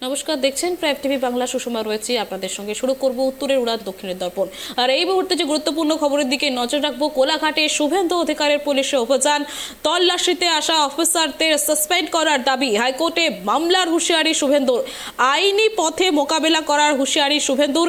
নমস্কার, দেখছেন prime TV Bangla. Sushma রয়েছে আপনাদের সঙ্গে। শুরু করব উত্তরের উড়ান দক্ষিণের দর্পণ। আর এই মুহূর্তে যে গুরুত্বপূর্ণ খবরের দিকে নজর রাখবো, কোলাঘাটে শুভেন্দু অধিকারের পুলিশের অভিযান। তল্লাশিতে আসা অফিসারদের সাসপেন্ড করার দাবি। হাইকোর্টে মামলার হুঁশিয়ারি শুভেন্দুর। আইনি পথে মোকাবেলা করার হুঁশিয়ারি শুভেন্দুর।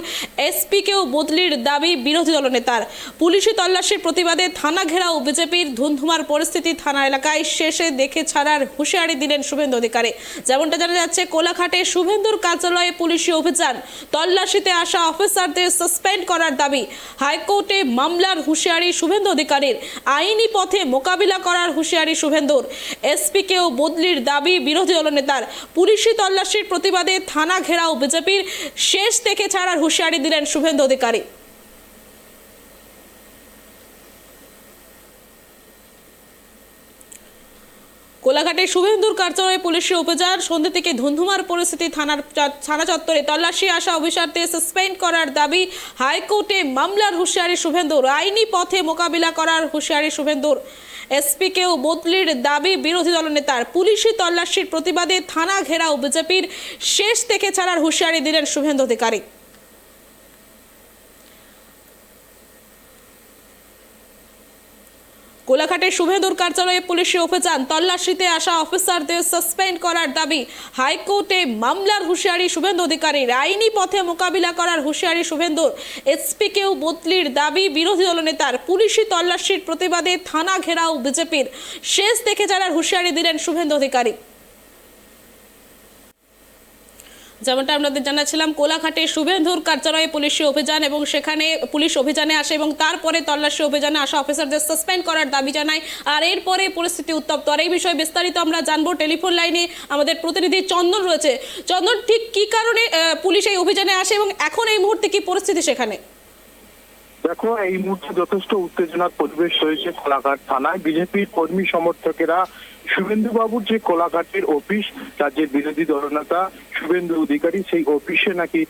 এসপিকেও বদলির দাবি বিরোধী দলনেতার। পুলিশি তল্লাশির প্রতিবাদে থানা ঘেরাও বিজেপির। ধুন্ধুমার পরিস্থিতি থানা এলাকায়। শেষে দেখে ছাড়ার হুঁশিয়ারি দিলেন শুভেন্দু অধিকারী। যেমনটা জানা যাচ্ছে, কোলাঘাটে শুভেন্দুর কার্যালয়ে পুলিশি অভিযান। তল্লাশিতে আসা অফিসারদের সাসপেন্ড করার দাবি। হাইকোর্টে মামলার হুঁশিয়ারি শুভেন্দু অধিকারীর। আইনি পথে মোকাবিলা করার হুঁশিয়ারি শুভেন্দুর। এসপিকেও বদলির দাবি বিরোধী দলনেতার। পুলিশি তল্লাশির প্রতিবাদে থানা ঘেরাও বিজেপির। শেষ দেখে ছাড়ার হুঁশিয়ারি দিলেন শুভেন্দু অধিকারী। কোলাঘাটে শুভেন্দুর কার্যালয়ে পুলিশি অভিযান। সন্ধ্যে থেকে ধুন্ধুমার পরিস্থিতি। থানা চত্বরে তল্লাশি আসা অফিসারদের সাসপেন্ড করার দাবি। হাইকোর্টে মামলার হুঁশিয়ারি শুভেন্দুর। আইনি পথে মোকাবিলা করার হুঁশিয়ারি শুভেন্দুর। এসপিকেও বদলির দাবি বিরোধী দলনেতার। পুলিশি তল্লাশির প্রতিবাদে থানা ঘেরাও বিজেপির। শেষ থেকে ছাড়ার হুঁশিয়ারি দিলেন শুভেন্দু অধিকারী। কোলাঘাটে শুভেন্দুর কার্যালয়ে পুলিশি অভিযান। তল্লাশিতে আসা অফিসারদের সাসপেন্ড করার দাবি। হাইকোর্টে মামলার হুঁশিয়ারি শুভেন্দু অধিকারীর। আইনি পথে মোকাবিলা করার হুঁশিয়ারি শুভেন্দুর। এসপিকেও বদলির দাবি বিরোধী দলনেতার। পুলিশি তল্লাশির প্রতিবাদে থানা ঘেরাও বিজেপির। শেষ দেখে ছাড়ার হুঁশিয়ারি দিলেন শুভেন্দু অধিকারী। যেমনটা আপনাদের জানাচ্ছিলাম, কোলাঘাটে শুভেন্দুর কার্যালয়ে পুলিশি অভিযান এবং সেখানে পুলিশ অভিযানে আসে এবং তারপরে তল্লাশি অভিযানে আসা অফিসারদের সাসপেন্ড করার দাবি জানায়। আর এরপরে পরিস্থিতি উত্তপ্ত। আর এই বিষয়ে বিস্তারিত আমরা জানবো। টেলিফোন লাইনে আমাদের প্রতিনিধি চন্দন রয়েছে। চন্দন, ঠিক কি কারণে পুলিশ এই অভিযানে আসে এবং এখন এই মুহূর্তে কি পরিস্থিতি সেখানে? দেখো, এই মুহূর্তে যথেষ্ট উত্তেজনার পরিবেশ রয়েছে কোলাঘাট থানায়। বিজেপির কর্মী সমর্থকেরা শুভেন্দু বাবুর যে কোলাঘাটের অফিস, রাজ্যের বিরোধী দলনেতা শুভেন্দু অধিকারী, সেই অফিসে নাকি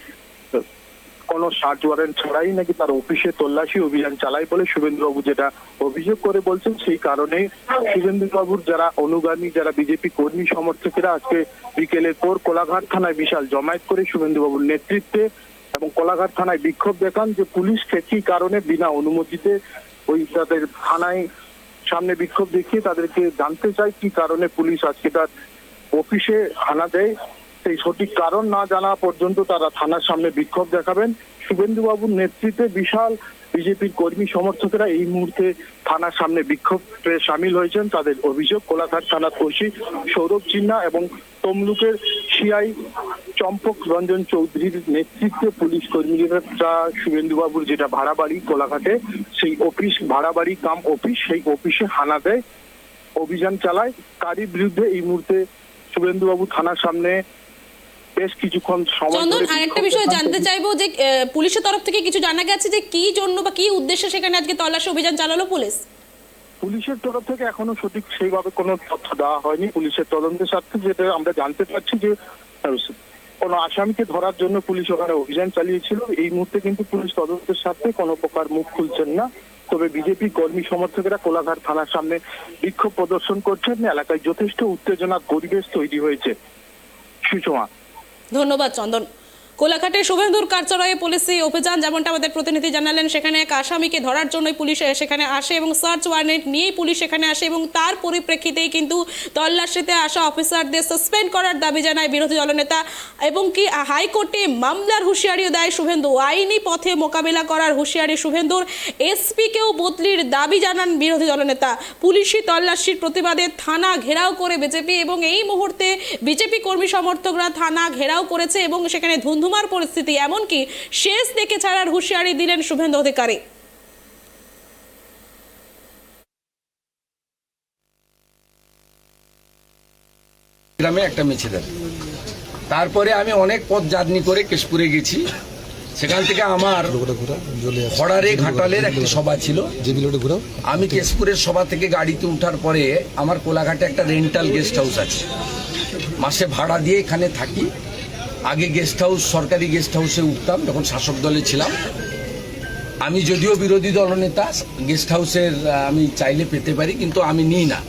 কোনো সার্চ ওয়ারেন্ট ছাড়াই নাকি তার অফিসে তল্লাশি অভিযান চালায় বলে শুভেন্দু বাবু যেটা অভিযোগ করে বলছেন। সেই কারণে শুভেন্দু বাবুর যারা অনুগামী, যারা বিজেপি কর্মী সমর্থকেরা আজকে বিকেলের পর কোলাঘাট থানায় বিশাল জমায়েত করে শুভেন্দু বাবুর নেতৃত্বে এবং কোলাঘাট থানায় বিক্ষোভ দেখান যে পুলিশকে কি কারণে বিনা অনুমতিতে ওই তাদের থানায় সামনে বিক্ষোভ দেখিয়ে তাদেরকে জানতে চায় কি কারণে পুলিশ আজকে তার অফিসে হানা দেয়। সেই সঠিক কারণ না জানা পর্যন্ত তারা থানার সামনে বিক্ষোভ দেখাবেন। শুভেন্দু বাবুর নেতৃত্বে বিশাল বিজেপির কর্মী সমর্থকেরা এই মুহূর্তে থানার সামনে বিক্ষোভে সামিল হয়েছেন। তাদের অভিযোগ, কোলাঘাট থানার ওসি সৌরভ চিন্না এবং তমলুকের সিআই চম্পক রঞ্জন চৌধুরীর নেতৃত্বে পুলিশ কর্মীরা শুভেন্দু বাবুর যেটা ভাড়া বাড়ি কোলাঘাটে, সেই অফিস ভাড়া বাড়ি কাম অফিস, সেই অফিসে হানা দেয়, অভিযান চালায়। তারই বিরুদ্ধে এই মুহূর্তে শুভেন্দু বাবু থানার সামনে বেশ কিছুক্ষণ সময়। চন্দন, আরেকটা বিষয় জানতে চাইবো যে পুলিশের তরফ থেকে কিছু জানা গেছে যে কি জন্য বা কি উদ্দেশ্যে সেখানে আজকে তল্লাশি অভিযান চালালো পুলিশ? পুলিশের তরফ থেকে এখনো সঠিক সেইভাবে কোনো তথ্য দেওয়া হয়নি। পুলিশের তদন্তের স্বার্থে যেটা আমরা জানতে পারছি যে কোনো আসামিকে ধরার জন্য পুলিশ ওখানে অভিযান চালিয়েছিল। এই মুহূর্তে কিন্তু পুলিশ তদন্তের স্বার্থে কোনো প্রকার মুখ খুলছেন না। তবে বিজেপি কর্মী সমর্থকেরা কোলাঘাট থানার সামনে বিক্ষোভ প্রদর্শন করছেন। এলাকায় যথেষ্ট উত্তেজনার পরিবেশ তৈরি হয়েছে। সুষমা, ধন্যবাদ চন্দন। কোলাঘাটে শুভেন্দুর কার্যালয়ে পুলিশি অভিযান। যেমনটা আমাদের প্রতিনিধি জানালেন, সেখানে এক আসামিকে ধরার জন্যই পুলিশ সেখানে আসে এবং সার্চ ওয়ারেন্ট নিয়েই পুলিশ সেখানে আসে এবং তার পরিপ্রেক্ষিতেই কিন্তু তল্লাশিতে আসা অফিসারদের সাসপেন্ড করার দাবি জানায় বিরোধী দলনেতা এবং কি হাইকোর্টে মামলার হুঁশিয়ারিও দেয় শুভেন্দু। আইনি পথে মোকাবিলা করার হুঁশিয়ারি শুভেন্দুর। এসপিকেও বদলির দাবি জানান বিরোধী দলনেতা। পুলিশি তল্লাশির প্রতিবাদে থানা ঘেরাও করে বিজেপি এবং এই মুহূর্তে বিজেপি কর্মী সমর্থকরা থানা ঘেরাও করেছে এবং সেখানে ধুন্ধুমার পরিস্থিতি। এমনকি শেষ দেখে ছাড়ার হুঁশিয়ারি দিলেন শুভেন্দু অধিকারী। গ্রামে একটা মিছিল, তারপরে আমি অনেক পথ জার্নি করে কেশপুরে গেছি। সেখান থেকে আমার খড়ারে ঘাটালের একটি সভা ছিল। আমি কেশপুরের সভা থেকে গাড়িতে উঠার পরে আমার কোলাঘাটে একটা রেন্টাল গেস্ট হাউস আছে, মাসে ভাড়া দিয়ে এখানে থাকি। আগে গেস্ট হাউস, সরকারি গেস্ট হাউসে উঠতাম যখন শাসক দলে ছিলাম। আমি যদিও বিরোধী দলনেতা, গেস্ট হাউসের আমি চাইলে পেতে পারি কিন্তু আমি নিই না।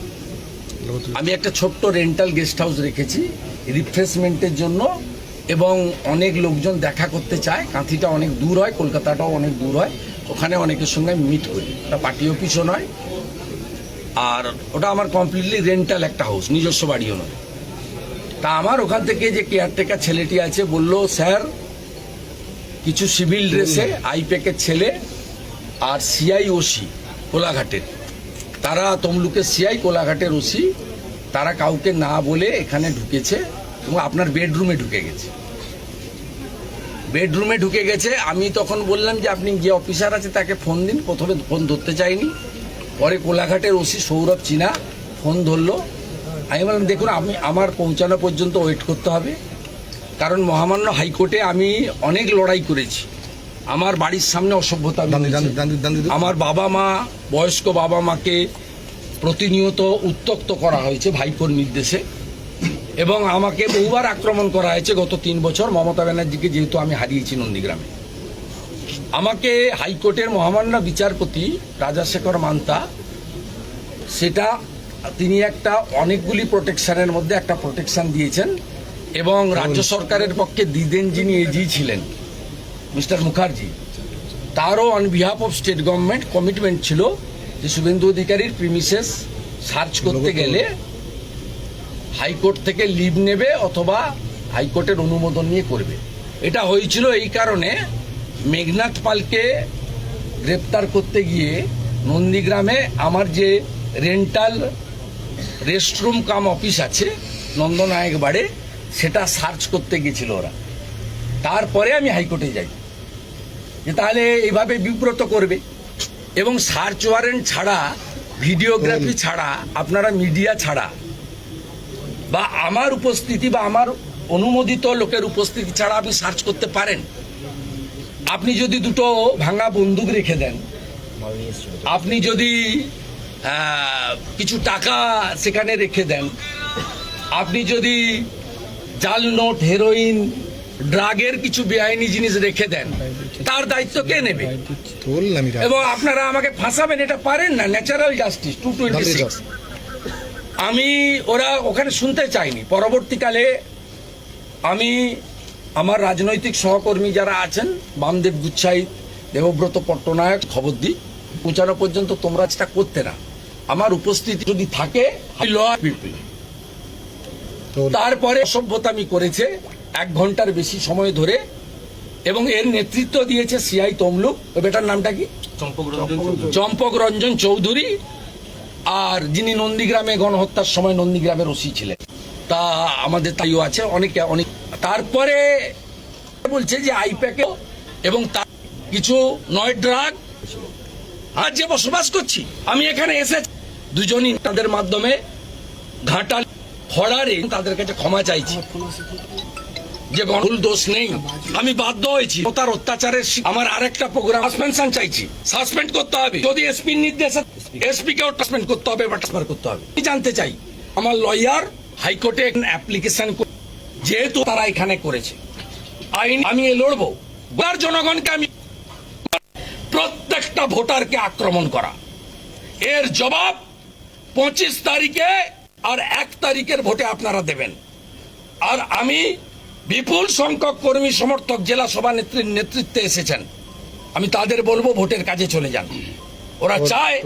আমি একটা ছোট্ট রেন্টাল গেস্ট হাউস রেখেছি রিফ্রেশমেন্টের জন্য এবং অনেক লোকজন দেখা করতে চায়। কাঁথিটা অনেক দূর হয়, কলকাতাটাও অনেক দূর হয়, ওখানে অনেকের সঙ্গে মিট করি। ওটা পার্টি অফিসও নয়, আর ওটা আমার কমপ্লিটলি রেন্টাল একটা হাউস, নিজস্ব বাড়িও নয়। তা আমার ওখান থেকে যে কেয়ারটেকার ছেলেটি আছে বলল, স্যার কিছু সিভিল ড্রেসে আইপ্যাকের ছেলে আর সিআই ওসি কোলাঘাটের, তারা তমলুকের সিআই কোলাঘাটের ওসি, তারা কাউকে না বলে এখানে ঢুকেছে এবং আপনার বেডরুমে ঢুকে গেছে। বেডরুমে ঢুকে গেছে। আমি তখন বললাম যে আপনি যে অফিসার আছে তাকে ফোন দিন। প্রথমে ফোন ধরতে চাইনি, পরে কোলাঘাটের ওসি সৌরভ চীনা ফোন ধরলো। আমি বললাম দেখুন, আমি আমার পৌঁছানো পর্যন্ত ওয়েট করতে হবে, কারণ মহামান্য হাইকোর্টে আমি অনেক লড়াই করেছি। আমার বাড়ির সামনে অসভ্যতা, আমার বাবা মা, বয়স্ক বাবা মাকে প্রতিনিয়ত উত্ত্যক্ত করা হয়েছে ভাইপোর নির্দেশে, এবং আমাকে বহুবার আক্রমণ করা হয়েছে গত 3 বছর মমতা ব্যানার্জিকে, যেহেতু আমি হারিয়েছি নন্দীগ্রামে। আমাকে হাইকোর্টের মহামান্য বিচারপতি রাজাশেখর মান্তা, সেটা তিনি একটা অনেকগুলি প্রোটেকশনের মধ্যে একটা প্রোটেকশন দিয়েছেন, এবং রাজ্য সরকারের পক্ষে দিদেন যিনি এজি ছিলেন মিস্টার মুখার্জি, তারও on behalf of state government commitment ছিল যে শুভেন্দু অধিকারীর প্রিমিসেস সার্চ করতে গেলে হাইকোর্ট থেকে লিভ নেবে অথবা হাইকোর্টের অনুমোদন নিয়ে করবে। এটা হয়েছিল এই কারণে, মেঘনাথ পালকে গ্রেপ্তার করতে গিয়ে নন্দীগ্রামে আমার যে রেন্টাল রেস্টরুম কাম অফিস আছে নন্দনায়ক বাড়ে, সেটা সার্চ করতে গেছিল ওরা। তারপরে আমি হাইকোর্টে যাই যে তাহলে এইভাবে বিব্রত করবে, এবং সার্চ ওয়ারেন্ট ছাড়া, ভিডিওগ্রাফি ছাড়া, আপনারা মিডিয়া ছাড়া বা আমার উপস্থিতি বা আমার অনুমোদিত লোকের উপস্থিতি ছাড়া আপনি সার্চ করতে পারেন। আপনি যদি দুটো ভাঙা বন্দুক রেখে দেন, আপনি যদি কিছু টাকা সেখানে রেখে দেন, আপনি যদি জাল নোট, হেরোইন, ড্রাগের কিছু বেআইনি জিনিস রেখে দেন, তার দায়িত্ব কে নেবে? এবং আপনারা আমাকে ফাঁসাবেন, এটা পারেন না। Natural justice 226। আমি ওরা ওখানে শুনতে চাইনি। পরবর্তীকালে আমি আমার রাজনৈতিক সহকর্মী যারা আছেন, বামদেব গুচ্ছাই, দেবব্রত পট্টনায়ক, খবর দিই পৌঁছানো পর্যন্ত তোমরা সেটা করতে না। আমার উপস্থিতি যদি থাকে, তারপরে অসভ্যতামি করেছে 1 ঘন্টার বেশি সময় ধরে, এবং এর নেতৃত্ব দিয়েছে সিআই তমলুক, বেটার নামটা কি, চম্পক রঞ্জন চৌধুরী, আর যিনি নন্দীগ্রামে গণহত্যার সময় নন্দীগ্রামের ওসি ছিলেন, তা আমাদের তাইও আছে অনেকে অনেক। তারপরে বলছে যে আইপ্যাকে এবং তার কিছু নয় ড্রাগ, আর যে বসবাস করছি আমি এখানে এসে দুজনই তাদের মাধ্যমে ঘাটাল খড়ারে তাদের কাছে ক্ষমা চাইছি যে ভুল দোষ নেই, আমি বাধ্য হয়েছি তার অত্যাচারের। আমার আরেকটা প্রোগ্রাম সাসপেনশন চাইছি, সাসপেন্ড করতে হবে, যদি এসপির নির্দেশে এসপি কেও সাসপেন্ড করতে হবে বা ট্রান্সফার করতে হবে। আমি জানতে চাই, আমার লয়ার হাইকোর্টে অ্যাপ্লিকেশন, যেহেতু তারা এখানে করেছে আইন, আমি লড়বো। আর জনগণকে আমি প্রত্যেকটা ভোটারকে আক্রমণ করা, এর জবাব 25 তারিখে আর 1 তারিখের ভোটে আপনারা দেবেন। আর আমি বিপুল সংখ্যক কর্মী সমর্থক জেলা সভানেত্রীর নেতৃত্বে এসেছেন, আমি তাদের বলবো ভোটের কাজে চলে যান। ওরা চায়